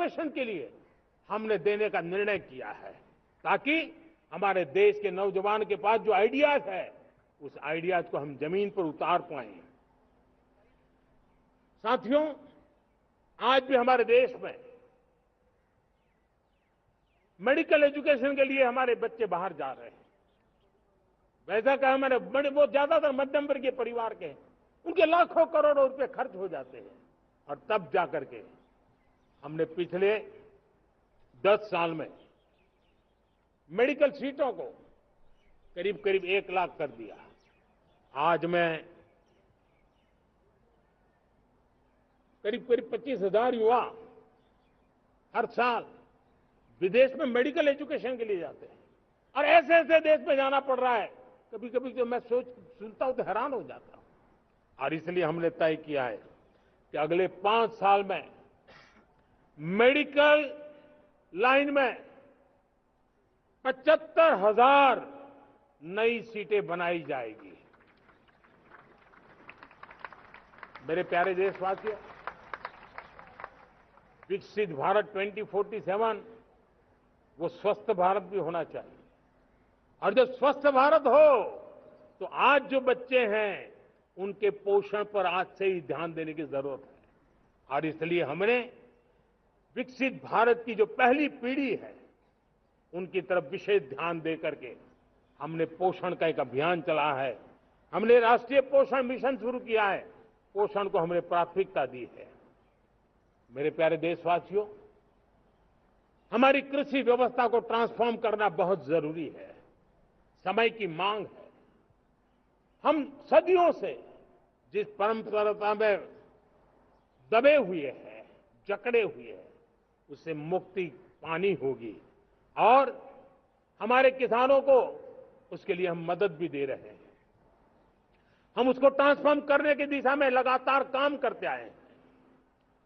Innovation के लिए हमने देने का निर्णय किया है, ताकि हमारे देश के नौजवान के पास जो आइडियाज है उस आइडियाज को हम जमीन पर उतार पाएं। साथियों, आज भी हमारे देश में मेडिकल एजुकेशन के लिए हमारे बच्चे बाहर जा रहे हैं। वैसा कहा मैंने, वो ज्यादातर मध्यम वर्गीय परिवार के हैं, उनके लाखों करोड़ों रुपए खर्च हो जाते हैं, और तब जाकर के हमने पिछले 10 साल में मेडिकल सीटों को करीब करीब 1 लाख कर दिया। आज मैं करीब करीब 25,000 युवा हर साल विदेश में मेडिकल एजुकेशन के लिए जाते हैं, और ऐसे ऐसे देश में जाना पड़ रहा है, कभी कभी तो मैं सुनता हूं तो हैरान हो जाता हूं। और इसलिए हमने तय किया है कि अगले 5 साल में मेडिकल लाइन में 75,000 नई सीटें बनाई जाएगी। मेरे प्यारे देशवासियों, विकसित भारत 2047 वो स्वस्थ भारत भी होना चाहिए, और जब स्वस्थ भारत हो तो आज जो बच्चे हैं उनके पोषण पर आज से ही ध्यान देने की जरूरत है। और इसलिए हमने विकसित भारत की जो पहली पीढ़ी है उनकी तरफ विशेष ध्यान दे करके हमने पोषण का एक अभियान चला है। हमने राष्ट्रीय पोषण मिशन शुरू किया है, पोषण को हमने प्राथमिकता दी है। मेरे प्यारे देशवासियों, हमारी कृषि व्यवस्था को ट्रांसफॉर्म करना बहुत जरूरी है, समय की मांग है। हम सदियों से जिस परंपरा में दबे हुए हैं, जकड़े हुए हैं, उससे मुक्ति पानी होगी, और हमारे किसानों को उसके लिए हम मदद भी दे रहे हैं। हम उसको ट्रांसफॉर्म करने की दिशा में लगातार काम करते आए हैं।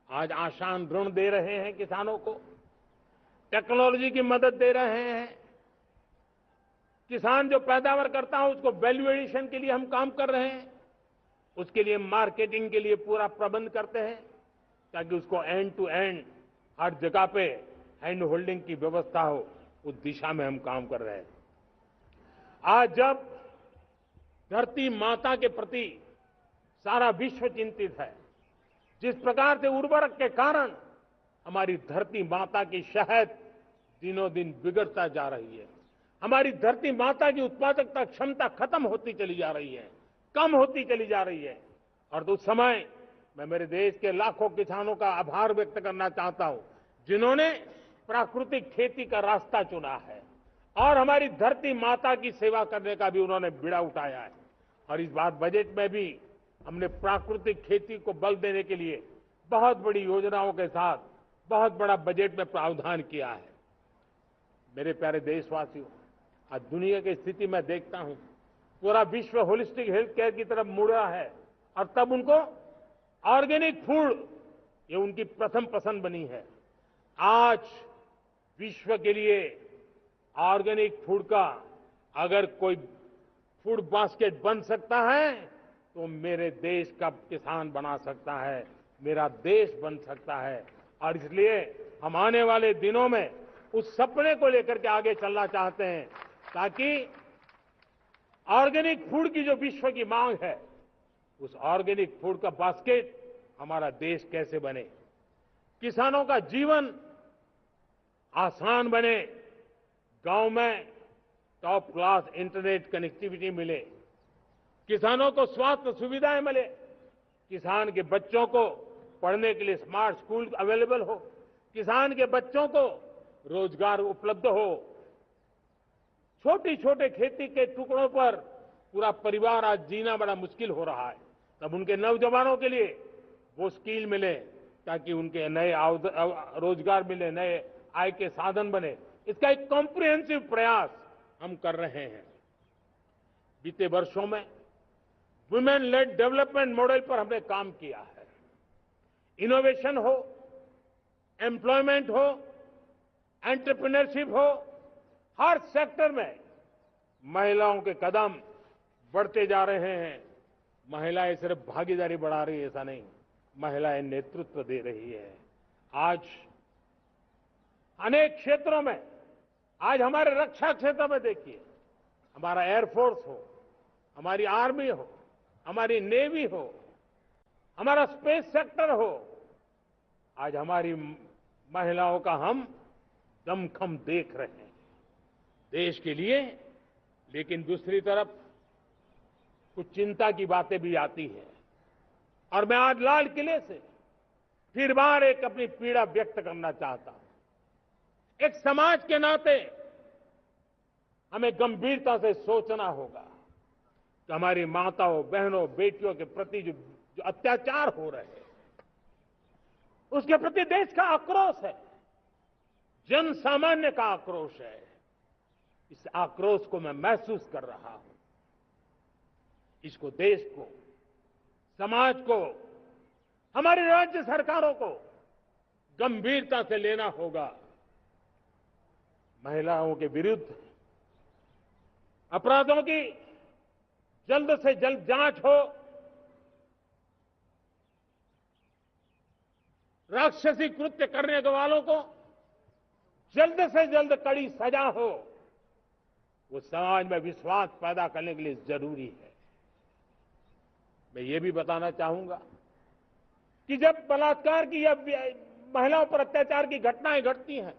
आज आसान ऋण दे रहे हैं किसानों को, टेक्नोलॉजी की मदद दे रहे हैं। किसान जो पैदावार करता है उसको वैल्यू एडिशन के लिए हम काम कर रहे हैं, उसके लिए मार्केटिंग के लिए पूरा प्रबंध करते हैं, ताकि उसको एंड टू एंड हर जगह पे हैंड होल्डिंग की व्यवस्था हो। उस दिशा में हम काम कर रहे हैं। आज जब धरती माता के प्रति सारा विश्व चिंतित है, जिस प्रकार से उर्वरक के कारण हमारी धरती माता की शहद दिनों दिन बिगड़ता जा रही है, हमारी धरती माता की उत्पादकता क्षमता खत्म होती चली जा रही है, कम होती चली जा रही है, और उस समय मैं मेरे देश के लाखों किसानों का आभार व्यक्त करना चाहता हूं, जिन्होंने प्राकृतिक खेती का रास्ता चुना है और हमारी धरती माता की सेवा करने का भी उन्होंने बीड़ा उठाया है। और इस बार बजट में भी हमने प्राकृतिक खेती को बल देने के लिए बहुत बड़ी योजनाओं के साथ बहुत बड़ा बजट में प्रावधान किया है। मेरे प्यारे देशवासियों, आज दुनिया की स्थिति में देखता हूं, पूरा विश्व होलिस्टिक हेल्थ केयर की तरफ मुड़ रहा है, और तब उनको ऑर्गेनिक फूड ये उनकी प्रथम पसंद बनी है। आज विश्व के लिए ऑर्गेनिक फूड का अगर कोई फूड बास्केट बन सकता है तो मेरे देश का किसान बना सकता है, मेरा देश बन सकता है। और इसलिए हम आने वाले दिनों में उस सपने को लेकर के आगे चलना चाहते हैं, ताकि ऑर्गेनिक फूड की जो विश्व की मांग है, उस ऑर्गेनिक फूड का बास्केट हमारा देश कैसे बने, किसानों का जीवन आसान बने, गांव में टॉप क्लास इंटरनेट कनेक्टिविटी मिले, किसानों को स्वास्थ्य सुविधाएं मिले, किसान के बच्चों को पढ़ने के लिए स्मार्ट स्कूल अवेलेबल हो, किसान के बच्चों को रोजगार उपलब्ध हो। छोटी छोटे खेती के टुकड़ों पर पूरा परिवार आज जीना बड़ा मुश्किल हो रहा है, तब उनके नौजवानों के लिए वो स्किल मिले, ताकि उनके नए रोजगार मिले, नए आय के साधन बने। इसका एक कॉम्प्रिहेंसिव प्रयास हम कर रहे हैं। बीते वर्षों में वुमेन लेड डेवलपमेंट मॉडल पर हमने काम किया है। इनोवेशन हो, एम्प्लॉयमेंट हो, एंटरप्रेन्योरशिप हो, हर सेक्टर में महिलाओं के कदम बढ़ते जा रहे हैं। महिलाएं सिर्फ भागीदारी बढ़ा रही है ऐसा नहीं, महिलाएं नेतृत्व दे रही है। आज अनेक क्षेत्रों में, आज हमारे रक्षा क्षेत्र में देखिए, हमारा एयरफोर्स हो, हमारी आर्मी हो, हमारी नेवी हो, हमारा स्पेस सेक्टर हो, आज हमारी महिलाओं का हम दमखम देख रहे हैं देश के लिए। लेकिन दूसरी तरफ कुछ चिंता की बातें भी आती हैं और मैं आज लाल किले से फिर बार एक अपनी पीड़ा व्यक्त करना चाहता हूं। एक समाज के नाते हमें गंभीरता से सोचना होगा कि हमारी माताओं, बहनों, बेटियों के प्रति जो अत्याचार हो रहे हैं, उसके प्रति देश का आक्रोश है, जन सामान्य का आक्रोश है। इस आक्रोश को मैं महसूस कर रहा हूं। इसको देश को, समाज को, हमारी राज्य सरकारों को गंभीरता से लेना होगा। महिलाओं के विरुद्ध अपराधों की जल्द से जल्द जांच हो, राक्षसी कृत्य करने वालों को जल्द से जल्द कड़ी सजा हो, वो समाज में विश्वास पैदा करने के लिए जरूरी है। मैं ये भी बताना चाहूंगा कि जब बलात्कार की या महिलाओं पर अत्याचार की घटनाएं घटती हैं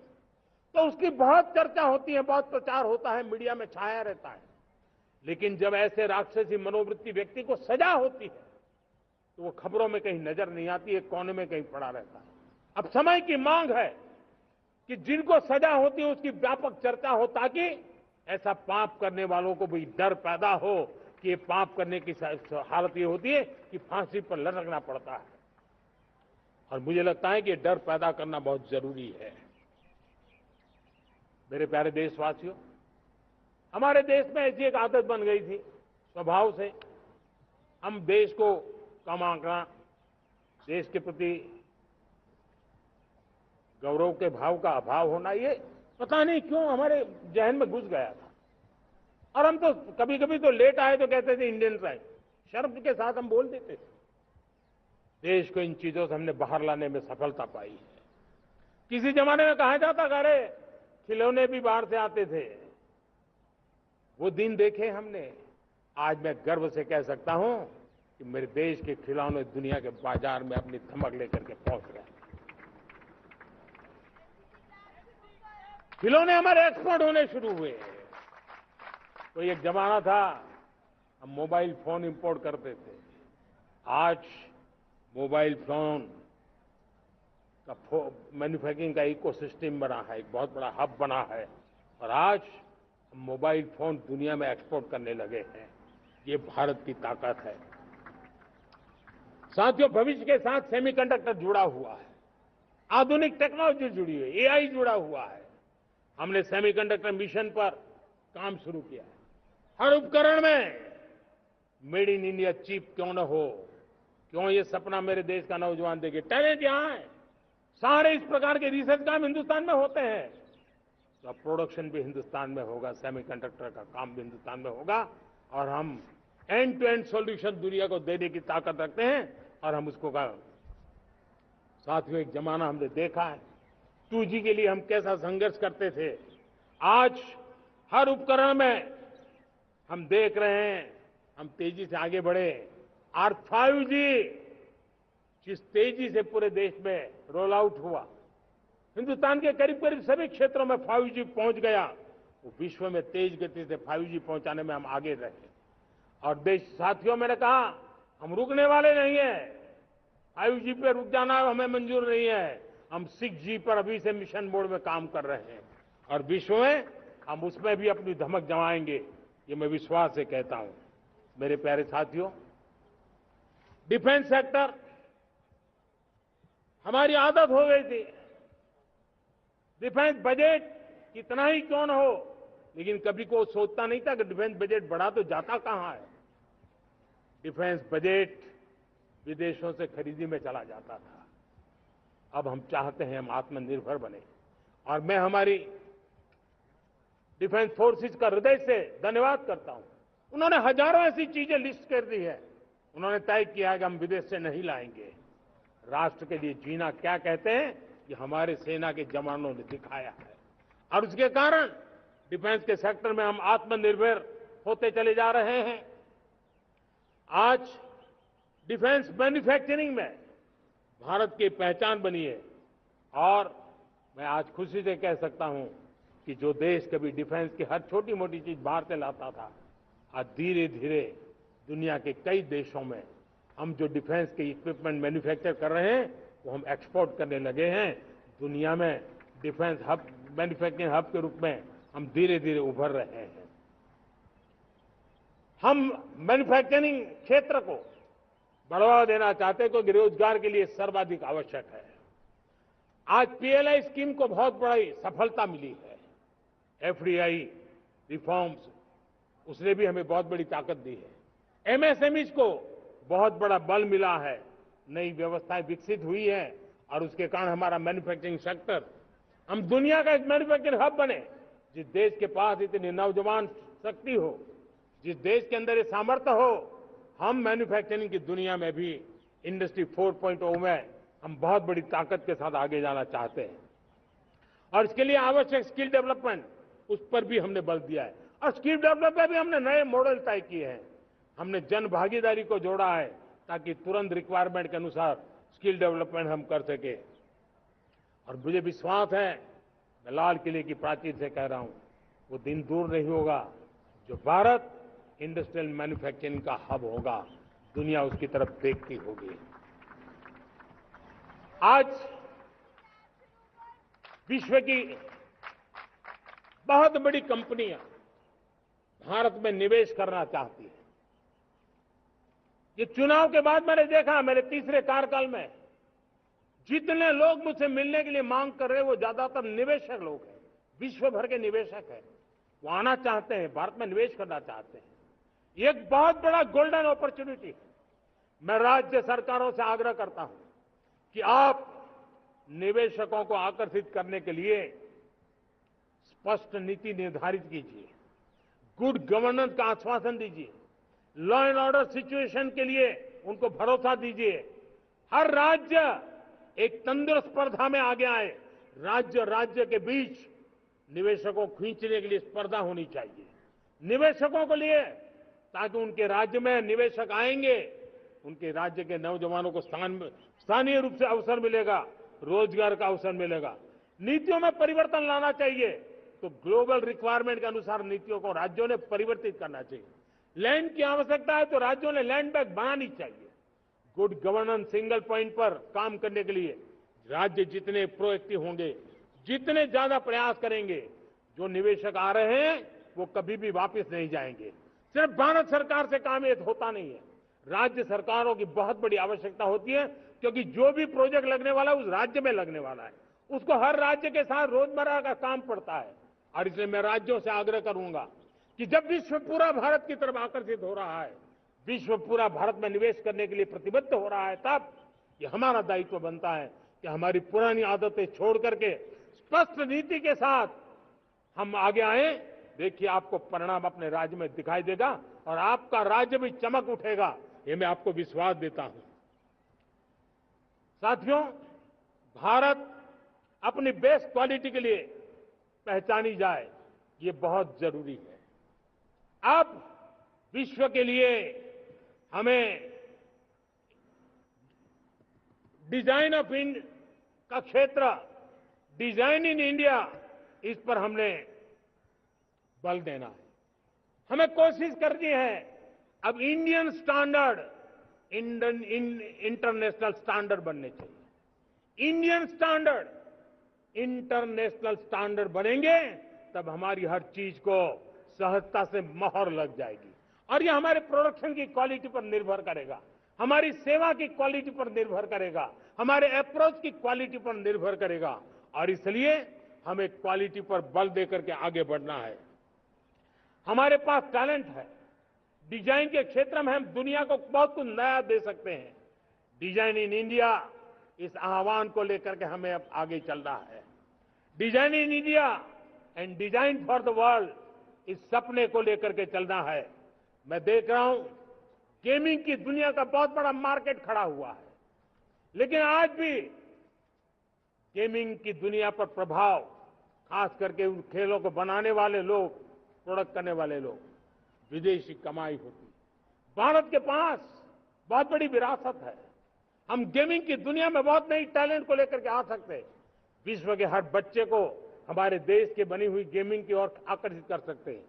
तो उसकी बहुत चर्चा होती है, बहुत प्रचार होता है, मीडिया में छाया रहता है। लेकिन जब ऐसे राक्षसी मनोवृत्ति व्यक्ति को सजा होती है तो वो खबरों में कहीं नजर नहीं आती है, कोने में कहीं पड़ा रहता है। अब समय की मांग है कि जिनको सजा होती है उसकी व्यापक चर्चा हो, ताकि ऐसा पाप करने वालों को भी डर पैदा हो कि ये पाप करने की हालत ये होती है कि फांसी पर लटकना पड़ता है। और मुझे लगता है कि ये डर पैदा करना बहुत जरूरी है। मेरे प्यारे देशवासियों, हमारे देश में ऐसी एक आदत बन गई थी स्वभाव से, हम देश को कम आंकना, देश के प्रति गौरव के भाव का अभाव होना, ये पता नहीं क्यों हमारे जहन में घुस गया था। और हम तो कभी कभी तो लेट आए तो कहते थे इंडियन टाइम, शर्म के साथ हम बोल देते थे। देश को इन चीजों से हमने बाहर लाने में सफलता पाई है। किसी जमाने में कहा जाता था, अरे खिलौने भी बाहर से आते थे, वो दिन देखे हमने। आज मैं गर्व से कह सकता हूं कि मेरे देश के खिलौने दुनिया के बाजार में अपनी धमक लेकर के पहुंच गए। खिलौने हमारे एक्सपोर्ट होने शुरू हुए। तो एक जमाना था हम मोबाइल फोन इंपोर्ट करते थे, आज मोबाइल फोन का मैन्युफैक्चरिंग का इकोसिस्टम बना है, एक बहुत बड़ा हब बना है, और आज हम मोबाइल फोन दुनिया में एक्सपोर्ट करने लगे हैं। ये भारत की ताकत है। साथियों, भविष्य के साथ सेमीकंडक्टर जुड़ा हुआ है, आधुनिक टेक्नोलॉजी जुड़ी है, एआई जुड़ा हुआ है। हमने सेमीकंडक्टर मिशन पर काम शुरू किया है। हर उपकरण में मेड इन इंडिया चिप क्यों न हो, क्यों ये सपना मेरे देश का नौजवान देखे। टैलेंट यहां है, सारे इस प्रकार के रिसर्च काम हिंदुस्तान में होते हैं, तो अब प्रोडक्शन भी हिंदुस्तान में होगा, सेमीकंडक्टर का काम भी हिंदुस्तान में होगा, और हम एंड टू एंड सॉल्यूशन दुनिया को देने की ताकत रखते हैं, और हम उसको साथियों, एक जमाना हमने देखा है 2G के लिए हम कैसा संघर्ष करते थे। आज हर उपकरण में हम देख रहे हैं, हम तेजी से आगे बढ़े। और 5G जिस तेजी से पूरे देश में रोल आउट हुआ, हिंदुस्तान के करीब करीब सभी क्षेत्रों में 5G पहुंच गया, वो विश्व में तेज गति से 5G पहुंचाने में हम आगे रहे। और देश साथियों, मैंने कहा हम रुकने वाले नहीं हैं। 5G पे रुक जाना हमें मंजूर नहीं है। हम 6G पर अभी से मिशन मोड में काम कर रहे हैं, और विश्व में हम उसमें भी अपनी धमक जमाएंगे, ये मैं विश्वास से कहता हूं। मेरे प्यारे साथियों, डिफेंस सेक्टर हमारी आदत हो गई थी। डिफेंस बजट कितना ही क्यों न हो, लेकिन कभी कोई सोचता नहीं था कि डिफेंस बजट बढ़ा तो जाता कहां है। डिफेंस बजट विदेशों से खरीदी में चला जाता था। अब हम चाहते हैं हम आत्मनिर्भर बने, और मैं हमारी डिफेंस फोर्सेस का हृदय से धन्यवाद करता हूं। उन्होंने हजारों ऐसी चीजें लिस्ट कर दी है। उन्होंने तय किया है कि हम विदेश से नहीं लाएंगे। राष्ट्र के लिए जीना क्या कहते हैं ये हमारे सेना के जवानों ने दिखाया है और उसके कारण डिफेंस के सेक्टर में हम आत्मनिर्भर होते चले जा रहे हैं। आज डिफेंस मैन्युफैक्चरिंग में भारत की पहचान बनी है और मैं आज खुशी से कह सकता हूं कि जो देश कभी डिफेंस की हर छोटी मोटी चीज बाहर से लाता था, आज धीरे धीरे दुनिया के कई देशों में हम जो डिफेंस के इक्विपमेंट मैन्युफैक्चर कर रहे हैं वो हम एक्सपोर्ट करने लगे हैं। दुनिया में डिफेंस हब, मैन्युफैक्चरिंग हब के रूप में हम धीरे धीरे उभर रहे हैं। हम मैन्युफैक्चरिंग क्षेत्र को बढ़ावा देना चाहते हैं क्योंकि रोजगार के लिए सर्वाधिक आवश्यक है। आज पीएलआई स्कीम को बहुत बड़ी सफलता मिली है। एफडीआई रिफॉर्म्स, उसने भी हमें बहुत बड़ी ताकत दी है। एमएसएमईज को बहुत बड़ा बल मिला है, नई व्यवस्थाएं विकसित हुई है और उसके कारण हमारा मैन्युफैक्चरिंग सेक्टर, हम दुनिया का एक मैन्युफैक्चरिंग हब बने। जिस देश के पास इतनी नौजवान शक्ति हो, जिस देश के अंदर ये सामर्थ्य हो, हम मैन्युफैक्चरिंग की दुनिया में भी इंडस्ट्री 4.0 में हम बहुत बड़ी ताकत के साथ आगे जाना चाहते हैं और इसके लिए आवश्यक स्किल डेवलपमेंट, उस पर भी हमने बल दिया है और स्किल डेवलपमेंट में भी हमने नए मॉडल तय किए हैं। हमने जन भागीदारी को जोड़ा है ताकि तुरंत रिक्वायरमेंट के अनुसार स्किल डेवलपमेंट हम कर सके। और मुझे विश्वास है, मैं लाल किले की प्राचीर से कह रहा हूं, वो दिन दूर नहीं होगा जो भारत इंडस्ट्रियल मैन्युफैक्चरिंग का हब होगा, दुनिया उसकी तरफ देखती होगी। आज विश्व की बहुत बड़ी कंपनियां भारत में निवेश करना चाहती हैं। ये चुनाव के बाद मैंने देखा, मेरे तीसरे कार्यकाल में जितने लोग मुझसे मिलने के लिए मांग कर रहे हैं वो ज्यादातर निवेशक लोग हैं, विश्व भर के निवेशक हैं। वो आना चाहते हैं, भारत में निवेश करना चाहते हैं। ये एक बहुत बड़ा गोल्डन अपॉर्चुनिटी है। मैं राज्य सरकारों से आग्रह करता हूं कि आप निवेशकों को आकर्षित करने के लिए स्पष्ट नीति निर्धारित कीजिए, गुड गवर्नेंस का आश्वासन दीजिए, लॉ एंड ऑर्डर सिचुएशन के लिए उनको भरोसा दीजिए। हर राज्य एक तंदुरुस्त स्पर्धा में आगे आए। राज्य राज्य के बीच निवेशकों को खींचने के लिए स्पर्धा होनी चाहिए निवेशकों को लिए, ताकि उनके राज्य में निवेशक आएंगे, उनके राज्य के नौजवानों को स्थानीय रूप से अवसर मिलेगा, रोजगार का अवसर मिलेगा। नीतियों में परिवर्तन लाना चाहिए तो ग्लोबल रिक्वायरमेंट के अनुसार नीतियों को राज्यों ने परिवर्तित करना चाहिए। लैंड की आवश्यकता है तो राज्यों ने लैंड बैंक बनानी चाहिए। गुड गवर्नेंस सिंगल पॉइंट पर काम करने के लिए राज्य जितने प्रोएक्टिव होंगे, जितने ज्यादा प्रयास करेंगे, जो निवेशक आ रहे हैं वो कभी भी वापस नहीं जाएंगे। सिर्फ भारत सरकार से काम ये होता नहीं है, राज्य सरकारों की बहुत बड़ी आवश्यकता होती है, क्योंकि जो भी प्रोजेक्ट लगने वाला है उस राज्य में लगने वाला है, उसको हर राज्य के साथ रोजमर्रा का काम पड़ता है। और इसलिए मैं राज्यों से आग्रह करूंगा कि जब विश्व पूरा भारत की तरफ आकर्षित हो रहा है, विश्व पूरा भारत में निवेश करने के लिए प्रतिबद्ध हो रहा है, तब ये हमारा दायित्व बनता है कि हमारी पुरानी आदतें छोड़ करके स्पष्ट नीति के साथ हम आगे आए। देखिए, आपको परिणाम अपने राज्य में दिखाई देगा और आपका राज्य भी चमक उठेगा, ये मैं आपको विश्वास देता हूं। साथियों, भारत अपनी बेस्ट क्वालिटी के लिए पहचानी जाए, ये बहुत जरूरी है। अब विश्व के लिए हमें डिजाइन ऑफ इंडिया का क्षेत्र, डिजाइन इन इंडिया, इस पर हमने बल देना है। हमें कोशिश करनी है अब इंडियन स्टैंडर्ड इंटरनेशनल स्टैंडर्ड बनने चाहिए। इंडियन स्टैंडर्ड इंटरनेशनल स्टैंडर्ड बनेंगे तब हमारी हर चीज को सहजता से मोहर लग जाएगी और ये हमारे प्रोडक्शन की क्वालिटी पर निर्भर करेगा, हमारी सेवा की क्वालिटी पर निर्भर करेगा, हमारे अप्रोच की क्वालिटी पर निर्भर करेगा। और इसलिए हमें क्वालिटी पर बल देकर के आगे बढ़ना है। हमारे पास टैलेंट है, डिजाइन के क्षेत्र में हम दुनिया को बहुत कुछ नया दे सकते हैं। डिजाइन इन इंडिया, इस आह्वान को लेकर के हमें अब आगे चलना है। Design in India and design for the world, इस सपने को लेकर के चलना है। मैं देख रहा हूं गेमिंग की दुनिया का बहुत बड़ा मार्केट खड़ा हुआ है, लेकिन आज भी गेमिंग की दुनिया पर प्रभाव, खास करके उन खेलों को बनाने वाले लोग, प्रोडक्ट करने वाले लोग, विदेशी कमाई होती। भारत के पास बहुत बड़ी विरासत है। हम गेमिंग की दुनिया में बहुत नई टैलेंट को लेकर के आ सकते हैं। विश्व के हर बच्चे को हमारे देश की बनी हुई गेमिंग की ओर आकर्षित कर सकते हैं।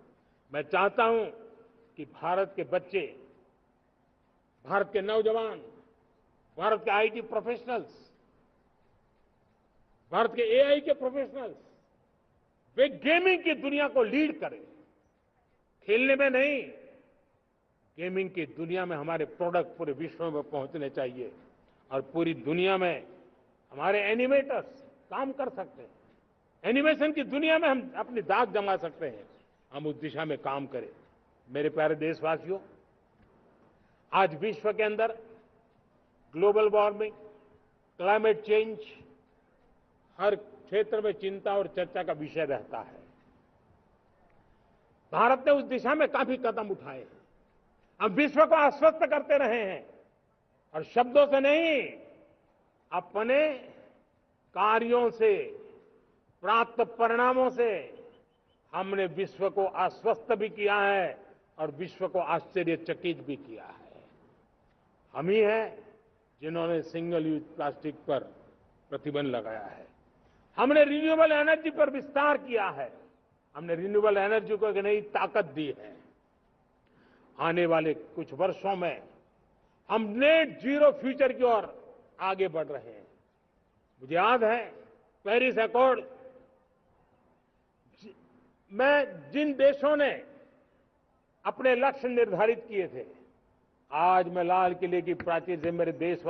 मैं चाहता हूं कि भारत के बच्चे, भारत के नौजवान, भारत के आईटी प्रोफेशनल्स, भारत के एआई के प्रोफेशनल्स, वे गेमिंग की दुनिया को लीड करें। खेलने में नहीं, गेमिंग की दुनिया में हमारे प्रोडक्ट पूरे विश्व में पहुंचने चाहिए और पूरी दुनिया में हमारे एनिमेटर्स काम कर सकते हैं। एनिमेशन की दुनिया में हम अपनी दाग जमा सकते हैं। हम उस दिशा में काम करें। मेरे प्यारे देशवासियों, आज विश्व के अंदर ग्लोबल वार्मिंग, क्लाइमेट चेंज हर क्षेत्र में चिंता और चर्चा का विषय रहता है। भारत ने उस दिशा में काफी कदम उठाए हैं। हम विश्व को आश्वस्त करते रहे हैं और शब्दों से नहीं, अपने कार्यों से, प्राप्त परिणामों से हमने विश्व को आश्वस्त भी किया है और विश्व को आश्चर्यचकित भी किया है। हम ही हैं जिन्होंने सिंगल यूज प्लास्टिक पर प्रतिबंध लगाया है। हमने रिन्यूएबल एनर्जी पर विस्तार किया है। हमने रिन्यूएबल एनर्जी को एक नई ताकत दी है। आने वाले कुछ वर्षों में हम नेट जीरो फ्यूचर की ओर आगे बढ़ रहे हैं। मुझे याद है पेरिस अकॉर्ड में जिन देशों ने अपने लक्ष्य निर्धारित किए थे, आज मैं लाल किले की प्राचीर से मेरे देशवासी